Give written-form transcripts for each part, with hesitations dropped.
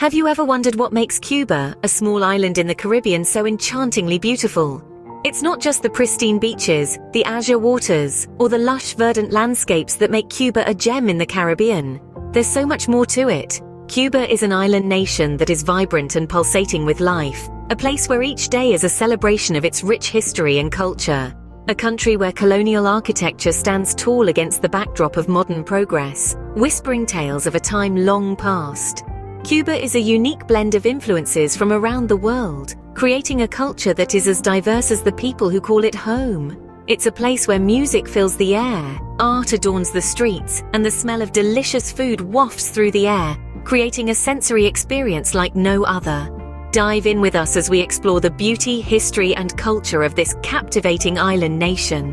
Have you ever wondered what makes Cuba, a small island in the Caribbean, so enchantingly beautiful? It's not just the pristine beaches, the azure waters, or the lush verdant landscapes that make Cuba a gem in the Caribbean. There's so much more to it. Cuba is an island nation that is vibrant and pulsating with life, a place where each day is a celebration of its rich history and culture. A country where colonial architecture stands tall against the backdrop of modern progress, whispering tales of a time long past. Cuba is a unique blend of influences from around the world, creating a culture that is as diverse as the people who call it home. It's a place where music fills the air, art adorns the streets, and the smell of delicious food wafts through the air, creating a sensory experience like no other. Dive in with us as we explore the beauty, history, and culture of this captivating island nation.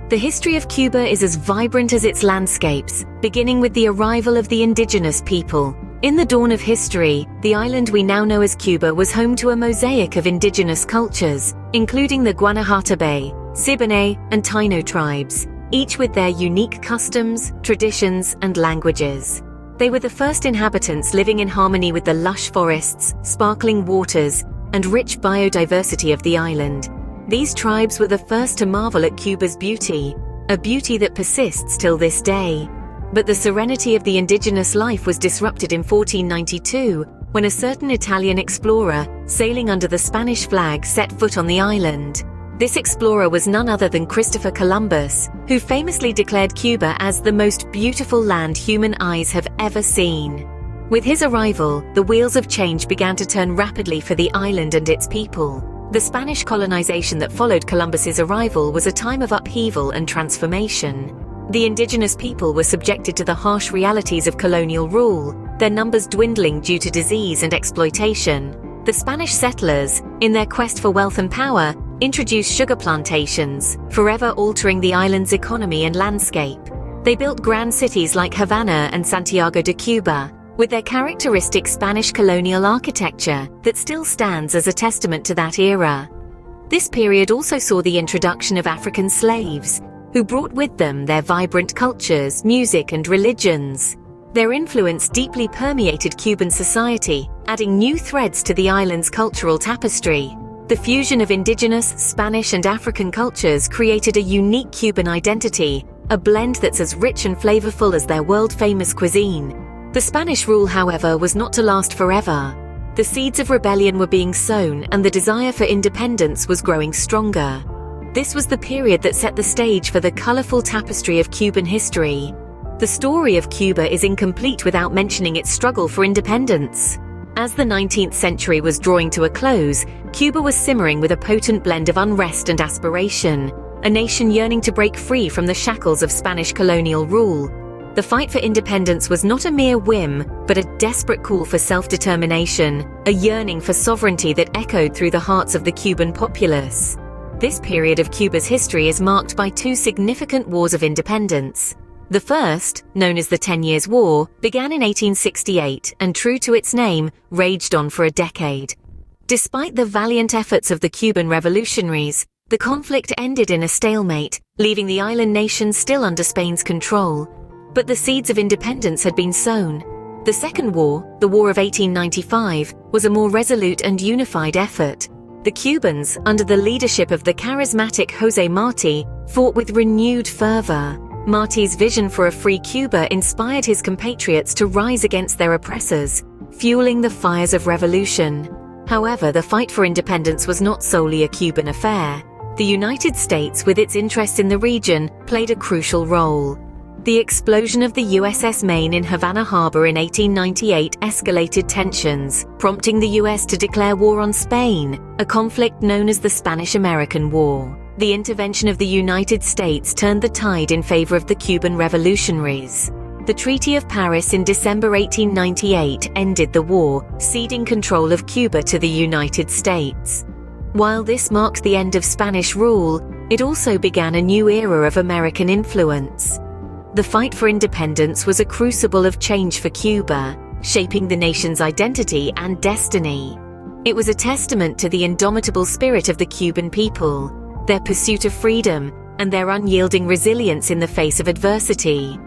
The history of Cuba is as vibrant as its landscapes, beginning with the arrival of the indigenous people. In the dawn of history, the island we now know as Cuba was home to a mosaic of indigenous cultures, including the Guanahatabey, Siboney, and Taino tribes, each with their unique customs, traditions, and languages. They were the first inhabitants living in harmony with the lush forests, sparkling waters, and rich biodiversity of the island. These tribes were the first to marvel at Cuba's beauty, a beauty that persists till this day. But the serenity of the indigenous life was disrupted in 1492, when a certain Italian explorer, sailing under the Spanish flag, set foot on the island. This explorer was none other than Christopher Columbus, who famously declared Cuba as the most beautiful land human eyes have ever seen. With his arrival, the wheels of change began to turn rapidly for the island and its people. The Spanish colonization that followed Columbus's arrival was a time of upheaval and transformation. The indigenous people were subjected to the harsh realities of colonial rule, their numbers dwindling due to disease and exploitation. The Spanish settlers, in their quest for wealth and power, introduced sugar plantations, forever altering the island's economy and landscape. They built grand cities like Havana and Santiago de Cuba, with their characteristic Spanish colonial architecture that still stands as a testament to that era. This period also saw the introduction of African slaves, who brought with them their vibrant cultures, music, and religions. Their influence deeply permeated Cuban society, adding new threads to the island's cultural tapestry. The fusion of indigenous, Spanish, and African cultures created a unique Cuban identity, a blend that's as rich and flavorful as their world-famous cuisine. The Spanish rule, however, was not to last forever. The seeds of rebellion were being sown, and the desire for independence was growing stronger. This was the period that set the stage for the colorful tapestry of Cuban history. The story of Cuba is incomplete without mentioning its struggle for independence. As the 19th century was drawing to a close, Cuba was simmering with a potent blend of unrest and aspiration, a nation yearning to break free from the shackles of Spanish colonial rule. The fight for independence was not a mere whim, but a desperate call for self-determination, a yearning for sovereignty that echoed through the hearts of the Cuban populace. This period of Cuba's history is marked by two significant wars of independence. The first, known as the 10 Years' War, began in 1868 and, true to its name, raged on for a decade. Despite the valiant efforts of the Cuban revolutionaries, the conflict ended in a stalemate, leaving the island nation still under Spain's control. But the seeds of independence had been sown. The Second War, the War of 1895, was a more resolute and unified effort. The Cubans, under the leadership of the charismatic José Martí, fought with renewed fervor. Martí's vision for a free Cuba inspired his compatriots to rise against their oppressors, fueling the fires of revolution. However, the fight for independence was not solely a Cuban affair. The United States, with its interests in the region, played a crucial role. The explosion of the USS Maine in Havana Harbor in 1898 escalated tensions, prompting the US to declare war on Spain, a conflict known as the Spanish-American War. The intervention of the United States turned the tide in favor of the Cuban revolutionaries. The Treaty of Paris in December 1898 ended the war, ceding control of Cuba to the United States. While this marked the end of Spanish rule, it also began a new era of American influence. The fight for independence was a crucible of change for Cuba, shaping the nation's identity and destiny. It was a testament to the indomitable spirit of the Cuban people, their pursuit of freedom, and their unyielding resilience in the face of adversity.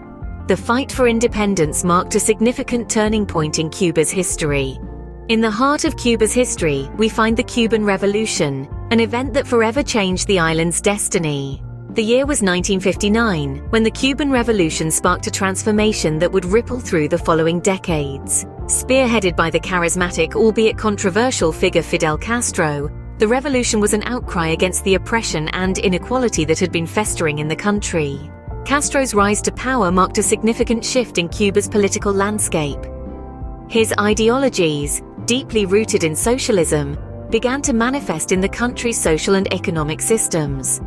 The fight for independence marked a significant turning point in Cuba's history. In the heart of Cuba's history, we find the Cuban Revolution, an event that forever changed the island's destiny. The year was 1959, when the Cuban Revolution sparked a transformation that would ripple through the following decades. Spearheaded by the charismatic, albeit controversial figure Fidel Castro, the revolution was an outcry against the oppression and inequality that had been festering in the country. Castro's rise to power marked a significant shift in Cuba's political landscape. His ideologies, deeply rooted in socialism, began to manifest in the country's social and economic systems.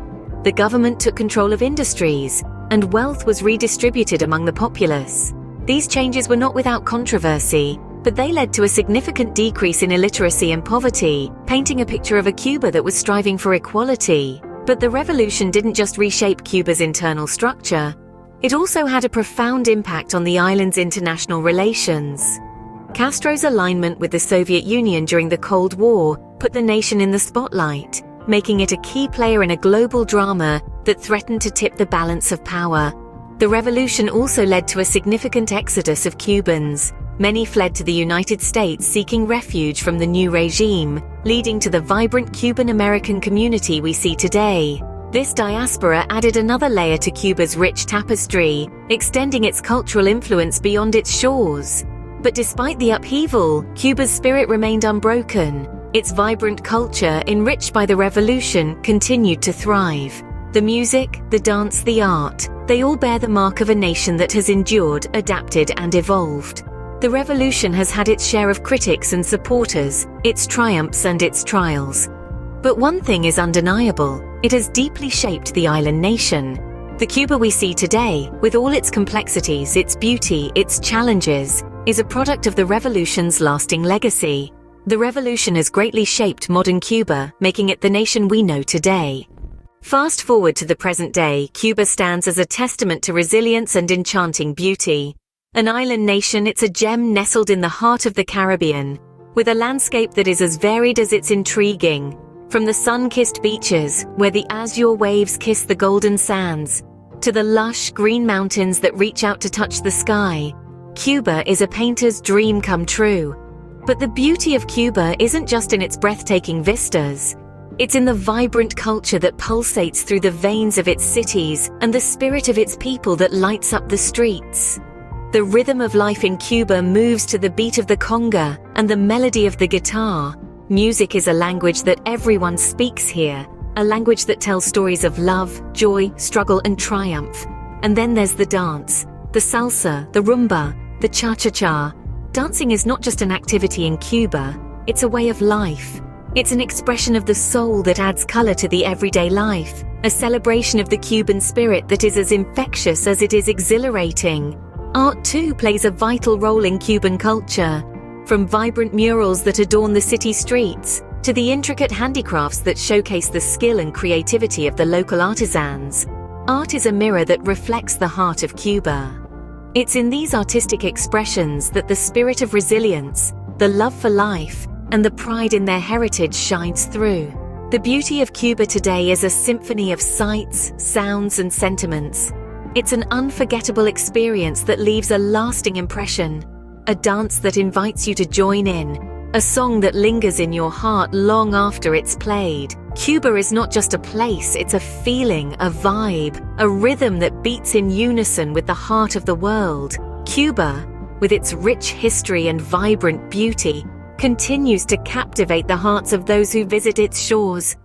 The government took control of industries, and wealth was redistributed among the populace. These changes were not without controversy, but they led to a significant decrease in illiteracy and poverty, painting a picture of a Cuba that was striving for equality. But the revolution didn't just reshape Cuba's internal structure, it also had a profound impact on the island's international relations. Castro's alignment with the Soviet Union during the Cold War put the nation in the spotlight, making it a key player in a global drama that threatened to tip the balance of power. The revolution also led to a significant exodus of Cubans. Many fled to the United States seeking refuge from the new regime, leading to the vibrant Cuban-American community we see today. This diaspora added another layer to Cuba's rich tapestry, extending its cultural influence beyond its shores. But despite the upheaval, Cuba's spirit remained unbroken. Its vibrant culture, enriched by the revolution, continued to thrive. The music, the dance, the art, they all bear the mark of a nation that has endured, adapted, and evolved. The revolution has had its share of critics and supporters, its triumphs and its trials. But one thing is undeniable: it has deeply shaped the island nation. The Cuba we see today, with all its complexities, its beauty, its challenges, is a product of the revolution's lasting legacy. The revolution has greatly shaped modern Cuba, making it the nation we know today. Fast forward to the present day, Cuba stands as a testament to resilience and enchanting beauty. An island nation, it's a gem nestled in the heart of the Caribbean, with a landscape that is as varied as it's intriguing. From the sun-kissed beaches, where the azure waves kiss the golden sands, to the lush, green mountains that reach out to touch the sky, Cuba is a painter's dream come true. But the beauty of Cuba isn't just in its breathtaking vistas. It's in the vibrant culture that pulsates through the veins of its cities and the spirit of its people that lights up the streets. The rhythm of life in Cuba moves to the beat of the conga and the melody of the guitar. Music is a language that everyone speaks here, a language that tells stories of love, joy, struggle, and triumph. And then there's the dance, the salsa, the rumba, the cha-cha-cha. Dancing is not just an activity in Cuba, it's a way of life. It's an expression of the soul that adds color to the everyday life, a celebration of the Cuban spirit that is as infectious as it is exhilarating. Art too plays a vital role in Cuban culture. From vibrant murals that adorn the city streets, to the intricate handicrafts that showcase the skill and creativity of the local artisans, art is a mirror that reflects the heart of Cuba. It's in these artistic expressions that the spirit of resilience, the love for life, and the pride in their heritage shines through. The beauty of Cuba today is a symphony of sights, sounds, and sentiments. It's an unforgettable experience that leaves a lasting impression, a dance that invites you to join in, a song that lingers in your heart long after it's played. Cuba is not just a place, it's a feeling, a vibe, a rhythm that beats in unison with the heart of the world. Cuba, with its rich history and vibrant beauty, continues to captivate the hearts of those who visit its shores.